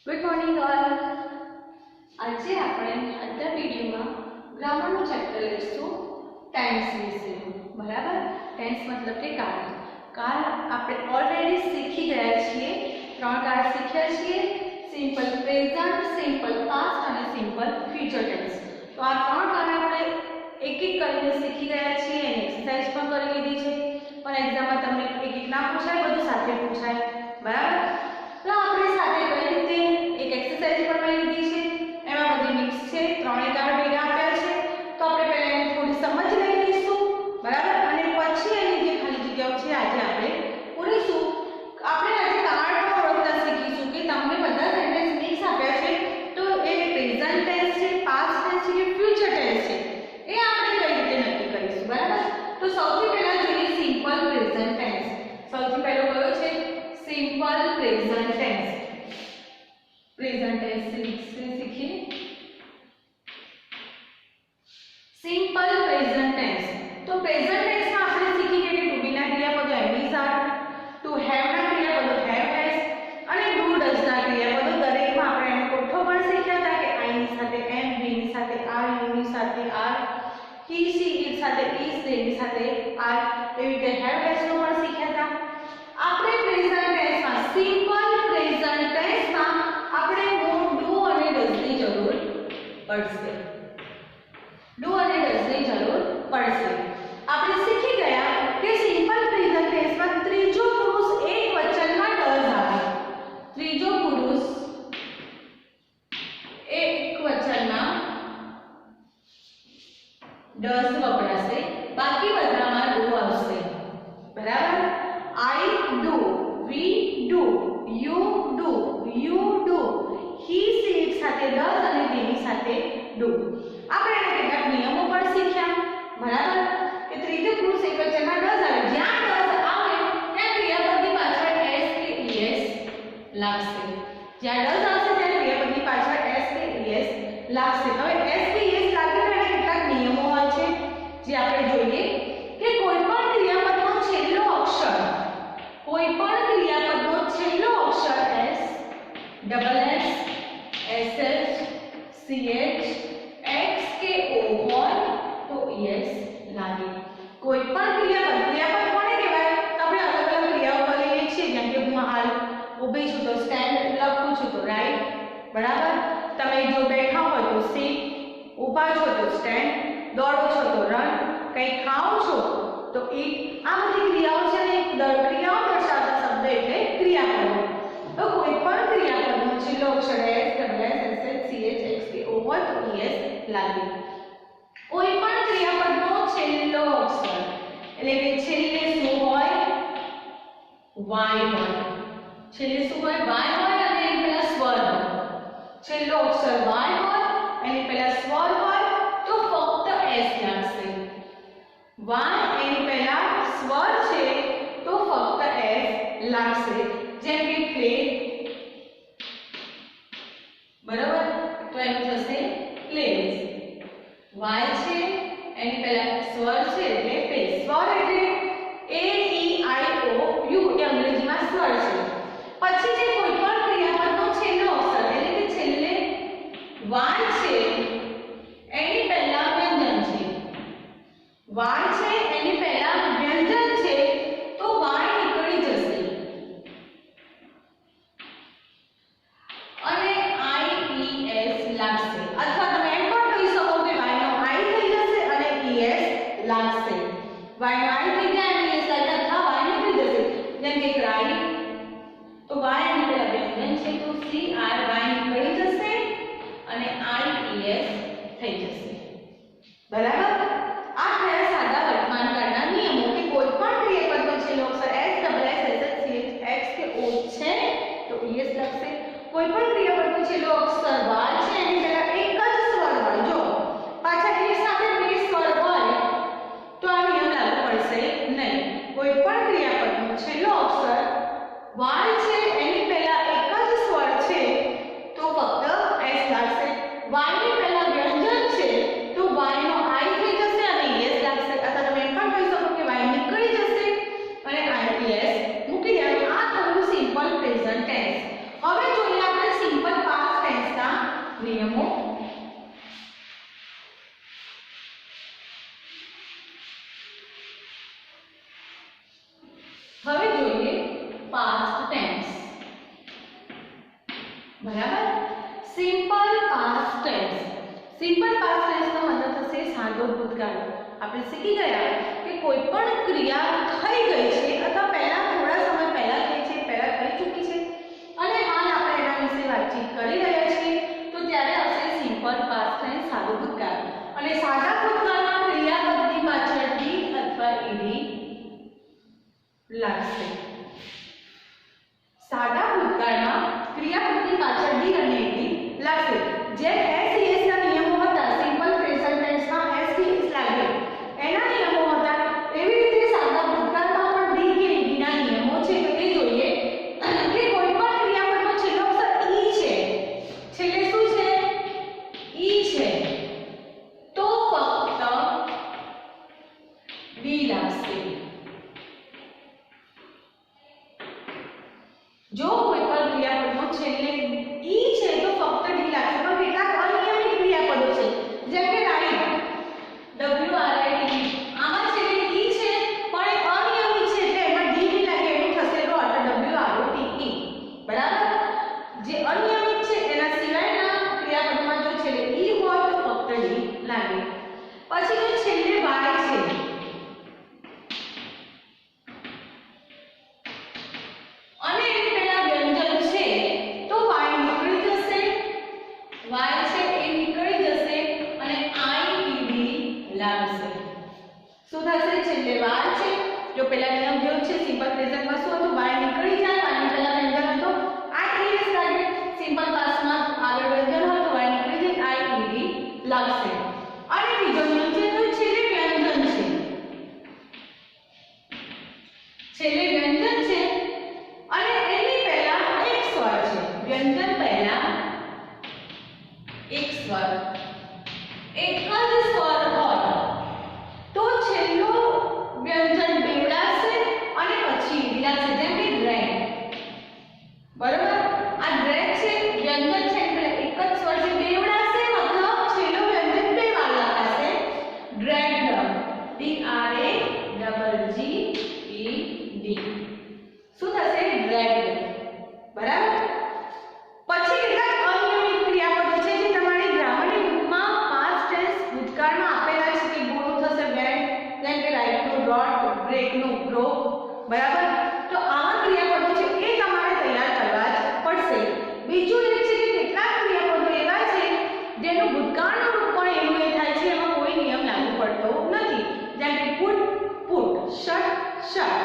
Good morning all. आज આપણે આજના વિડિયોમાં ગ્રામરનું ચેપ્ટર લઈશું ટેન્સ વિશે। બરાબર, ટેન્સ મતલબ કે કાળ। કાળ આપણે ઓલરેડી શીખી ગયા છીએ। ત્રણ કાળ શીખ્યા છીએ, સિમ્પલ પ્રેઝન્ટ, સિમ્પલ પાસ્ટ અને સિમ્પલ ફ્યુચર ટેન્સ। તો આ ત્રણ કાળ આપણે એક એક કરીને શીખી ગયા છીએ, એની એક્સરસાઇઝ પણ કરી લીધી છે। પણ એક્ઝામમાં તમને એક એક ના પૂછાય, બધું સાથે પૂછાય। બરાબર, તો આપણે સાથે કઈ રીતે એક એક્સરસાઇઝ પણ લઈ લીધી છે, એમાં બધી મિક્સ છે, ત્રણેય કાળ ભેગા આપ્યા છે। તો આપણે પહેલા એને થોડી સમજ લઈ લઈશું। બરાબર, અને પછી એની જે ખાલી જગ્યાઓ છે આજે આપણે પૂરીશું। આપણે આજે કાળને ઓળખતા શીખીશું કે તમને બધા સેન્ટેન્સ મિક્સ આપ્યા છે, તો એ પ્રેઝન્ટ ટેન્સ છે, પાસ્ટ ટેન્સ છે કે ફ્યુચર ટેન્સ છે, એ આપણે કઈ રીતે નક્કી કરીશું। બરાબર, તો સૌથી પહેલા જોઈએ સિમ્પલ પ્રેઝન્ટ ટેન્સ। સૌથી પહેલો કયો છે? Simple present tense. Present tense से सीखिए सिंपल प्रेजेंट टेंस। तो प्रेजेंट टेंस में આપણે શીખી કે ટુ બી ના ક્રિયાપદો am is are, to have ના ક્રિયાપદો હેવ હેઝ અને ડુ ડઝ ના ક્રિયાપદો દરેકમાં આપણે એનો કોઠો પણ શીખ્યા હતા કે આઈ ની સાથે એમ, બી ની સાથે આર, યુ ની સાથે આર, હી સી ની સાથે ઇઝ, ધે ની સાથે આર, એવી રીતે હેવ હેઝ નો પણ શીખ્યા હતા। આપણે પ્રેઝન્ટ ટેન્સમાં સિમ્પલ પ્રેઝન્ટ ટેન્સમાં આપણે ડુ અને ડઝ ની જરૂર પડશે। ડુ અને ડઝ ની જરૂર પડશે। આપણે શીખી ગયા કે સિમ્પલ પ્રેઝન્ટ ટેન્સમાં ત્રીજો પુરુષ એક વચનમાં ડઝ આવે। ત્રીજો પુરુષ એક વચનમાં ડઝ વપરાશે, બાકી બધામાં ડુ આવશે। બરાબર, I do, we do, you do, he she એક સાથે does અને તેની સાથે do। આપણે એના કેટલાક નિયમો પણ શીખ્યા। બરાબર, કે ત્રીજો પુરુષ એક વચનમાં does આવે, જ્યાં does આવે ત્યાં ક્રિયાપદની પાછળ s કે es લાગશે। જ્યાં does આવશે ત્યાં ક્રિયાપદની પાછળ s કે es લાગશે। હવે s કે es લાગે તો એના કેટલાક નિયમો હોય છે જે આપણે જોઈએ કે કોઈપણ ક્રિયાપદનો છેલ્લો અક્ષર, કોઈપણ ક્રિયાપદનો છેલ્લો અક્ષર s, double s, sh, ch, x કે o હોય તો es લાગે। કોઈપણ ક્રિયાપદ, ક્રિયાપદ કોને કહેવાય? તો આપણે અલગ અલગ ક્રિયાઓ કરીએ છીએ, જેમ કે હું હાલ ઊભી છું તો સ્ટેન્ડ, લખું છું તો રાઈટ। બરાબર, તમે જો બેઠા હોય તો સીટ, ઊભા છો તો સ્ટેન્ડ, દોડો છો તો રન, કંઈ ખાઓ છો તો ઈટ। આ બધી ક્રિયાઓ છે ને ક્રિયાઓ દર્શાવતા શબ્દ એટલે ક્રિયાપદ। તો કોઈપણ ક્રિયાપદનો છેલ્લો અક્ષર s, double s, sh, ch, x કે o હોય તો es લાગે। કોઈપણ ક્રિયાપદનો છેલ્લો અક્ષર એટલે કે છેલ્લે શું હોય? y હોય। છેલ્લે શું હોય? y હોય અને એની પહેલા સ્વર હોય। છેલ્લો અક્ષર y હોય, એની પહેલા સ્વર હોય તો ફક્ત s લાગશે। y એની પહેલા સ્વર છે તો ફક્ત s લાગશે। જેમ કે પ્લેટ, બરાબર, તો એનું થશે પ્લેટ્સ। y છે એની પહેલા સ્વર છે એટલે પ્લેટ। સ્વર એટલે a e i o u એ અંગ્રેજીમાં સ્વર છે। પછી જે કોઈપણ ક્રિયાપદનો છેલ્લો અક્ષર એટલે કે છેલ્લે y છે એની પહેલા વ્યંજન છે। y છે એની પહેલા વ્યંજન છે તો y નીકળી જશે અને i e s લાગશે। અથવા તમે એમ પણ કહી શકો કે y નો i થઈ જશે અને es લાગશે। y નો i થઈ જાય અને es લાગે, અથવા y નીકળી જશે। જેમ કે ક્રાઈ તો y એની પહેલા વ્યંજન છે તો c r y નીકળી જશે અને i e s થઈ જશે। બરાબર, આ થયા સાદા વર્તમાન કાળના નિયમો કે કોઈપણ ક્રિયાપદનો છેલ્લો અક્ષર s, double s, sh, ch, x કે o છે તો es લાગશે। કોઈપણ ક્રિયાપદનો છેલ્લો અક્ષર y છે એની પહેલા એક જ સ્વર હોય, જો પાછા એક સાથે બે સ્વર હોય તો આ નિયમ લાગુ પડશે નહીં। કોઈપણ ક્રિયાપદનો છેલ્લો અક્ષર y છે એની પહેલા એક જ સ્વર છે તો ફક્ત s લાગશે। y ની પહેલા વ્યંજન છે તો y નો i થઈ જશે અને es લાગશે। અથવા તમે એમ પણ કહી શકો કે y નીકળી જશે અને i es મૂકી દેવાનું। આ થયું સિમ્પલ પ્રેઝન્ટ ટેન્સ। હવે જોઈએ આપણે સિમ્પલ ભૂતકાળ આપણે શીખી ગયા કે કોઈ પણ ક્રિયા થઈ ગઈ છે અથવા પહેલા થોડા સમય પહેલા થઈ છે, પહેલા થઈ ચૂકી છે અને હાલ આપણે એના વિશે વાતચીત કરી રહ્યા છીએ, તો ત્યારે આવશે સિમ્પલ પાસ્ટ ટેન્સ સાદું ભૂતકાળ. અને સાદા ભૂતકાળમાં ક્રિયાપદની પાછળ ડી અથવા ઈડી લાગશે. સાદા ભૂતકાળમાં ક્રિયાપદની પાછળ ડી અને ઈડી લાગશે. જે એસ ના નિયમો હતા સિમ્પલ પ્રેઝન્ટ ટેન્સમાં એસ લાગે એના નિયમો હતા, એવી રીતે સાદા ભૂતકાળમાં પણ ડી કે ઈડી ના નિયમો છે. તો એ જોઈએ કે કોઈ પણ ક્રિયાપદનો છેલ્લો અક્ષર ઈ છે, છેલ્લે શું છે? ઈ છે, તો ફક્ત ડી લાગશે. જો કોઈ પણ ક્રિયાપદનો છેલ્લે ઈ છે તો ફક્ત ડી લાગશે. પણ કેટલાક અનિયમિત ક્રિયાપદો છે, જેમ કે રાઈટ, WRIT, આમાં છેલ્લે ઈ છે પણ એ અનિયમિત છે એટલે એમાં ડી નહીં લાગે, એનું થશે રોટ, WROTE. બરાબર? જે અનિયમિત છે એના સિવાયના ક્રિયાપદમાં જો છેલ્લે ઈ હોય તો ફક્ત ડી લાગે. પછી જો છેલ્લે વાય છે, અને એની પહેલા વ્યંજન છે તો વાય નીકળી જશે, વાય છે એ નીકળી જશે અને આઈઈડી લાગશે. શું થશે? છેલ્લે વાય છે, જો પહેલા નિયમ જેવો છે સિમ્પલ પ્રેઝન્ટમાં શું હતું? વાય નીકળી જાય, વાયની પહેલા વ્યંજન હતો આઈઈડી લાગે. સિમ્પલ પાસ્ટમાં આગળ વ્યંજન હોય તો વાય નીકળી જાય, આઈઈડી લાગશે. અને બીજો નિયમ છે તો છેલ્લે વ્યંજન છે, છેલ્લે વ્યંજન છે અને એની પહેલા એક સ્વર છે, વ્યંજન પહેલા એક સ્વર, એક જ સ્વર હોય તો છેલ્લો વ્યંજન બેવડાશે અને પછી ઈડી લાગશે. જેમ કે ડ્રેગ, બરોબર? આ ડ્રેગ છે, વ્યંજન છે એટલે એક જ સ્વર છે, બેવડાશે મતલબ છેલ્લો વ્યંજન બે વાર લખાશે. ડ્રેગ્ડ, DRAGGED, શું થશે? ડ્રેગ્ડ. બરાબર? પછી કેટલાક અનિયમિત ક્રિયાપદો છે જે તમારી ગ્રામરની બુકમાં પાસ્ટ ટેન્સ ભૂતકાળમાં આપેલા છે કે ગોનું થશે વેન્ટ, જેમ કે રાઈટ નું રોટ, બ્રેક નું બ્રોક. બરાબર? તો આવા ક્રિયાપદો છે એ તમારે તૈયાર કરવા જ પડશે. બીજું એ છે કે કેટલાક ક્રિયાપદો એવા છે જેનું ભૂતકાળનું રૂપ પણ એવું એ થાય છે, એમાં કોઈ નિયમ લાગુ પડતો નથી. જેમ કે put, put, shut, shut,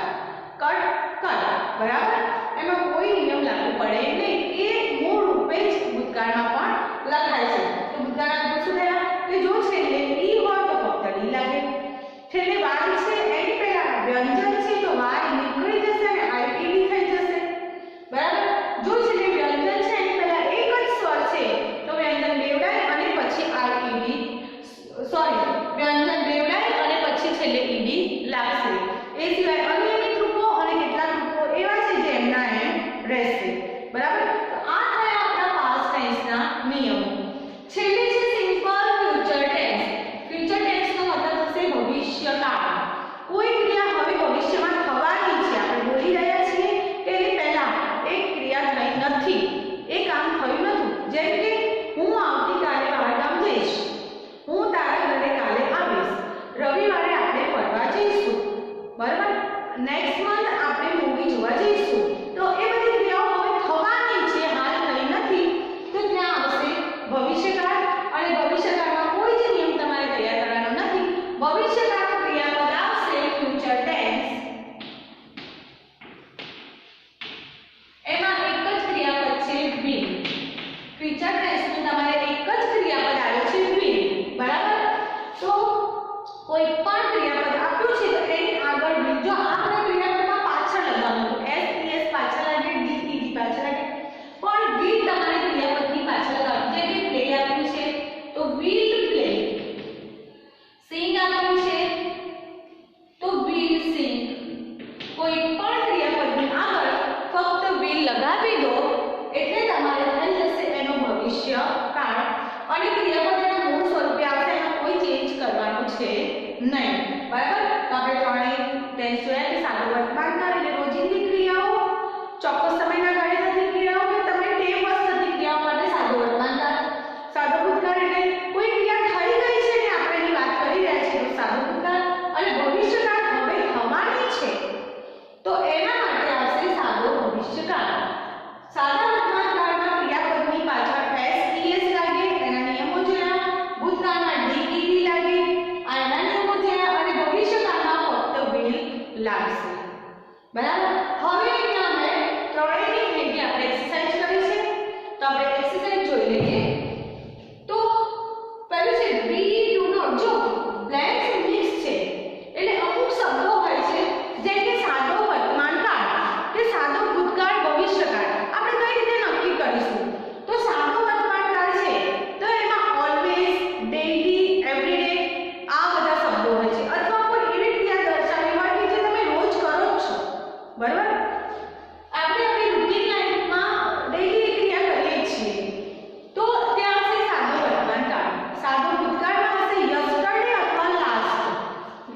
cut, cut. બરાબર? એમાં કોઈ નિયમ લાગુ પડે નહીં, એ મૂળ રૂપે જ ભૂતકાળમાં પણ લખાય છે. તો ભૂતકાળના રૂપો શું થયા કે જો છેલ્લે ઈ હોય તો ફક્ત ડી લાગે, છેલ્લે વાય છે એની પહેલા વ્યંજન છે તો વાય નીકળી જશે અને આઈઈડી થઈ જશે. બરાબર? જો છેલ્લે વ્યંજન છે એની પહેલા એક જ સ્વર છે તો વ્યંજન બેવડાય અને પછી આઈઈડી, સોરી, વ્યંજન બેવડાય અને પછી છેલ્લે ઈડી લાગશે. એ સિવાય અનિયમિત રૂપો અને કેટલાક રૂપો એવા છે જે એમના એમ રહેશે. બરાબર? તો આ થયા આપણા પાસ્ટ ટેન્સના નિયમો. છેલ્લે છે સિમ્પલ ફ્યુચર ટેન્સ. ફ્યુચર ટેન્સનો મતલબ થશે ભવિષ્યકાળ. કોઈ ક્રિયા હવે ભવિષ્યમાં થવાની છે, આપણે બોલી રહ્યા છીએ કે એની પહેલા એક ક્રિયા થઈ નથી, એ કામ થયું નથી. જેમ કે હું આવતીકાલે બહારગામ જઈશ, હું તારા ઘરે કાલે આવીશ, રવિવારે આપણે ફરવા જઈશું. બરાબર? નેક્સ્ટ મંથ આપણે મૂવી જોવા જઈશું. તો એ બધી ક્રિયાઓ હવે થવાની છે, હાલ થઈ નથી, તો ત્યાં આવશે ભવિષ્યકાળ. અને ભવિષ્યકાળમાં કોઈ જ નિયમ તમારે તૈયાર કરવાનો નથી. ભવિષ્યકાળનું ક્રિયાપદ આવશે ફ્યુચર ટેન્સ. એમાં એક જ ક્રિયાપદ છે will. ફ્યુચર ટેન્સનું તમારે એક જ ક્રિયાપદ આવે છે will. બરાબર? તો કોઈ પણ ક્રિયાપદ આપ્યું છે તો એની આગળ will, જો આપણે ક્રિયાપદમાં પાછળ લગાવવાનું તો SES પાછળ લાગે, DED પાછળ લાગે, પણ will તમારે ક્રિયાપદની પાછળ લગાવવાનું. જેમ કે પ્લે આપ્યું છે તો will play, sing આપ્યું છે તો will sing. કોઈ પણ ક્રિયાપદની આગળ ફક્ત will લગાવી દો એટલે તમારે થઈ જશે એનો ભવિષ્યકાળ અને ક્રિયાપદ એના મૂળ સ્વરૂપે આવશે, એમાં કોઈ ચેન્જ કરવાનું છે નહીં. બરાબર? તો આપણે ત્રણેય ટેન્સ જોયા કે સાદું વર્તમાનકાળ એટલે રોજિંદી ક્રિયાઓ, ચોક્કસ સમયના ગાળે થતી ક્રિયાઓ કે તમારી ટેવ વશ થતી ક્રિયાઓ માટે સાદું વર્તમાનકાળ. સાદો ભૂતકાળ એટલે કોઈ ક્રિયા થઈ ગઈ છે ને આપણે એની વાત કરી રહ્યા છીએ તો બરાબર. હવે અહીંયા આપણે ત્રણેયની ભેગી આપણે એક્સરસાઇઝ કરી છે, તો આપણે એક્સરસાઇઝ જોઈ લઈએ. તો પહેલું છે વી ડુ નોટ. જો બ્લેન્ક્સ મિક્સ છે એટલે અમુક શબ્દો હોય છે જેમ કે સાદો વર્તમાનકાળ કે સાદો ભૂતકાળ ભવિષ્યકાળ આપણે કઈ રીતે નક્કી કરીશું? તો સાદો વર્તમાનકાળ છે તો એમાં ઓલવેઝ, ડેઈલી, એવરીડે આ બધા શબ્દો હોય છે, અથવા કોઈ એવી ક્રિયા દર્શાવી હોય કે જે તમે રોજ કરો જ છો. બરાબર. આપણે આપણી રૂટીન લાઈફમાં ડેઈલી ક્રિયા કરીએ છીએ તો ત્યાં હશે સાદો વર્તમાનકાળ. સાદો ભૂતકાળમાં હશે યસ્ટરડે અથવા લાસ્ટ.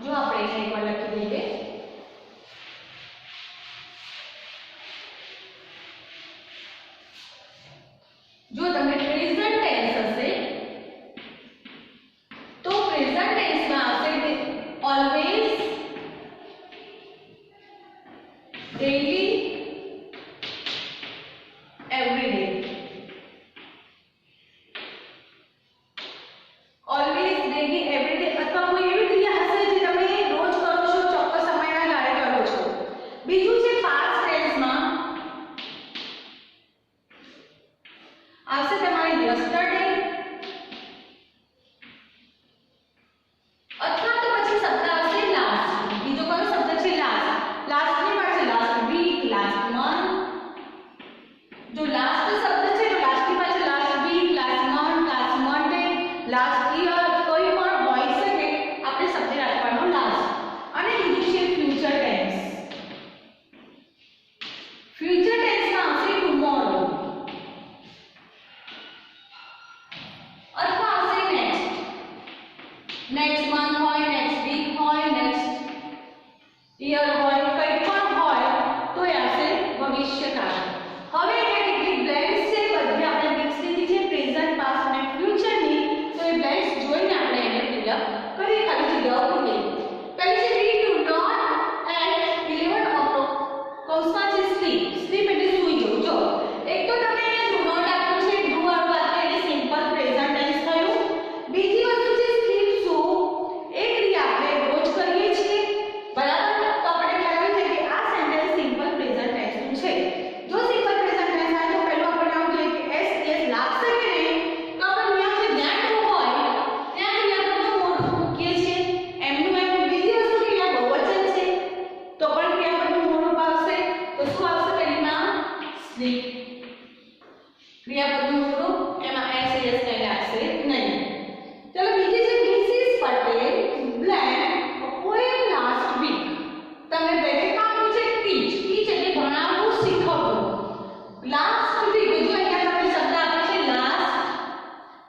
જો આપણે એને એકવાર લખી દઈએ. જો તમે પ્રેઝન્ટ ટેન્સ હશે તો પ્રેઝન્ટ ટેન્સમાં આવશે always, daily, every day. Always, daily, every day અથવા કોઈ એવી ક્રિયા હશે જે તમે રોજ કરો છો, ચોક્કસ સમયના ગાળે કરો છો. બીજું છે પાસ્ટ ટેન્સમાં આવશે તમારે યસ્ટરડે અથવા તો પછી શબ્દ આવશે લાસ્ટ. બીજો કયો શબ્દ છે? લાસ્ટ. લાસ્ટની પાસે લાસ્ટ વીક, લાસ્ટ મંથ. જો લાસ્ટ શબ્દ છે તો લાસ્ટની પાસે last week, last month, last Monday, last year કોઈ પણ હોઈ શકે. આપણે શબ્દ રાખવાનો લાસ્ટ. અને બીજું છે ફ્યુચર ટેન્સ. ફ્યુચર ટેન્સમાં આવશે ટુમોરો અથવા આવશે નેક્સ્ટ. નેક્સ્ટ મંથ હોય, નેક્સ્ટ વીક હોય, નેક્સ્ટ યર હોય, કંઈ પણ હોય તો એ આવશે ભવિષ્યકાળ. હવે અહીંયા કેટલી બ્લેન્ક્સ છે બધી આપણે મિક્સ લીધી છે, પ્રેઝન્ટ, પાસ્ટ અને ફ્યુચરની. તો એ બ્લેન્ક્સ જોઈને આપણે એને ફિલઅપ કરીએ, ખાલી જગ્યાઓ પૂરીએ. પહેલી છે we do not at 11 o'clock. કૌંસમાં છે સ્લીપ. સ્લીપ એટલે સૂઈ જવું. જો એક તો તમે ડુ નોટ આપ્યું છે, ડુ વાળું આપ્યું એટલે સિમ્પલ પ્રેઝન્ટ ટેન્સ થયું. બીજી વસ્તુ છે સ્લીપ, સૂવું. એ ક્રિયા આપણે રોજ કરીએ છીએ. બરાબર. તો આપણે ખ્યાલ આવી જાય કે આ સેન્ટેન્સ સિમ્પલ પ્રેઝન્ટ ટેન્સનું છે. જો સિમ્પલ પ્રેઝન્ટ ટેન્સ આવે તો પહેલું આપણે આવું જોઈએ કે એસ એસ લાગશે કે નહીં? તો આપણે અહીંયા છે જ્યાં ટુ હોય ત્યાં ક્રિયાપદનું મોઢું મૂકીએ છીએ. એમનું એમ. બીજી વસ્તુ કે અહીંયા બહુવચન છે તો પણ ક્રિયાપદનું મોઢું આવશે. તો શું આવશે? પહેલીમાં સ્લીપ. ક્રિયાપદનું મોઢું એમાં એસ એસ કઈ લાગશે નહીં. ચલો બીજી છે Mrs Patel blank poem last week. તમે બ્રેકેટમાં આપ્યું છે ટીચ. ટીચ એટલે ભણાવવું, શીખવવું. Last week. જો અહીંયા તમને શબ્દ આપ્યો છે લાસ્ટ.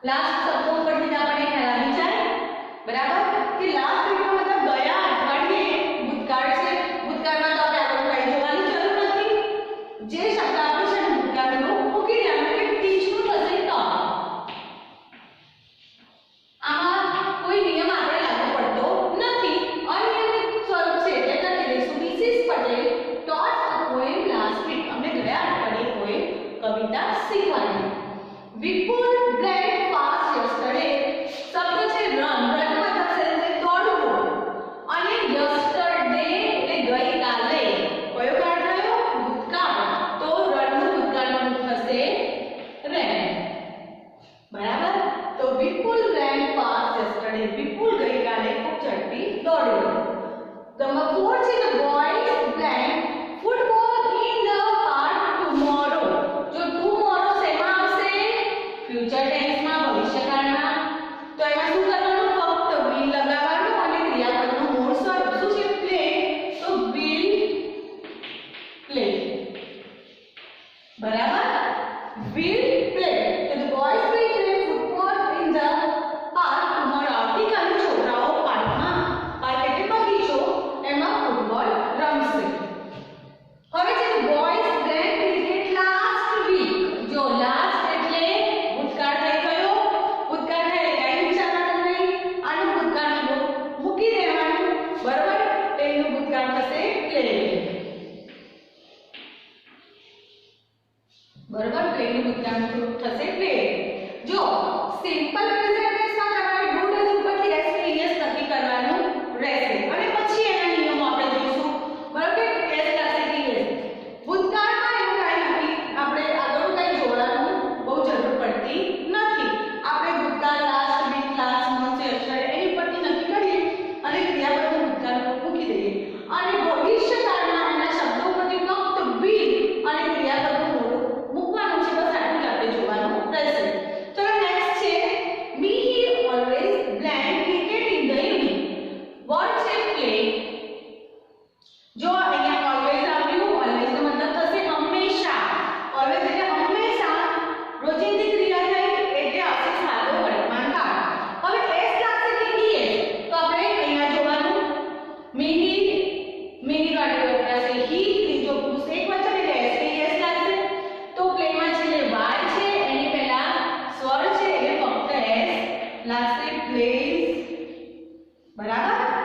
લાસ્ટ શબ્દો પરથી આપણને ખ્યાલ આવી જાય. બરાબર. કે લાસ્ટ વીકનો મતલબ ગયા અઠવાડિયે ભૂતકાળ છે. ભૂતકાળમાં તો આપણે આગળ લઈ જવાની જરૂર નથી. જે શબ્દ આપ્યો છે એને ભૂતકાળનું મૂકી દેવાનું એટલે ટીચનું થશે તો. આમાં કોઈ નિયમ આપણે લાગુ પડતો નથી. અનિયમિત સ્વરૂપ છે એટલે લખી દઈશું Mrs Patel taught a poem last week. અમને ગયા અઠવાડિયે પોએમ કવિતા શીખવાડી. Vipul blank past yesterday. શબ્દ છે રન. રન મતલબ છે દોડવું. અને યસ્ટરડે એટલે ગઈકાલે. કયો કાળ થયો? ભૂતકાળ. તો રનનું ભૂતકાળનું રૂપ થશે રેન. બરાબર. તો વિપુલ ran fast yesterday. વિપુલ ગઈકાલે ખૂબ ઝડપી દોડ્યો. નંબર 4 છે the boys playing football in the park tomorrow. જો tomorrow શેમાં આવશે? ફ્યુચર ટેન્સમાં, ભવિષ્યકાળમાં. તો એમાં શું કરવાનું? ફક્ત will લગાવવાનું અને ક્રિયાપદનું મૂળ સ્વરૂપ શું છે? play. તો will play. બરાબર. will play. તો the boys will play football in the park tomorrow. આવતીકાલે છોકરાઓ પાર્કમાં, પાર્ક એટલે બગીચો, એમાં ફૂટબોલ રમશે. હવે છે boys played cricket last week. જો લાસ્ટ એટલે ભૂતકાળ થઈ ગયો. ભૂતકાળ થાય એટલે કઈ વિચારવાનું નહીં. આનું ભૂતકાળનું મૂકી દેવાનું. બરાબર. તેનું ભૂતકાળ થશે પ્લે. બરાબર. પ્લેનું ભૂતકાળનું રૂપ થશે પ્લે. જો સિમ્પલ પ્રેઝન્ટ ટેન્સમાં તમારે ડુ ડઝ ઉપરથી એસ કે યસ નક્કી કરવાનું રહેશે અને પછી એના નિયમો આપણે જોઈશું. બરાબર. એસ લાગશે બરાબર.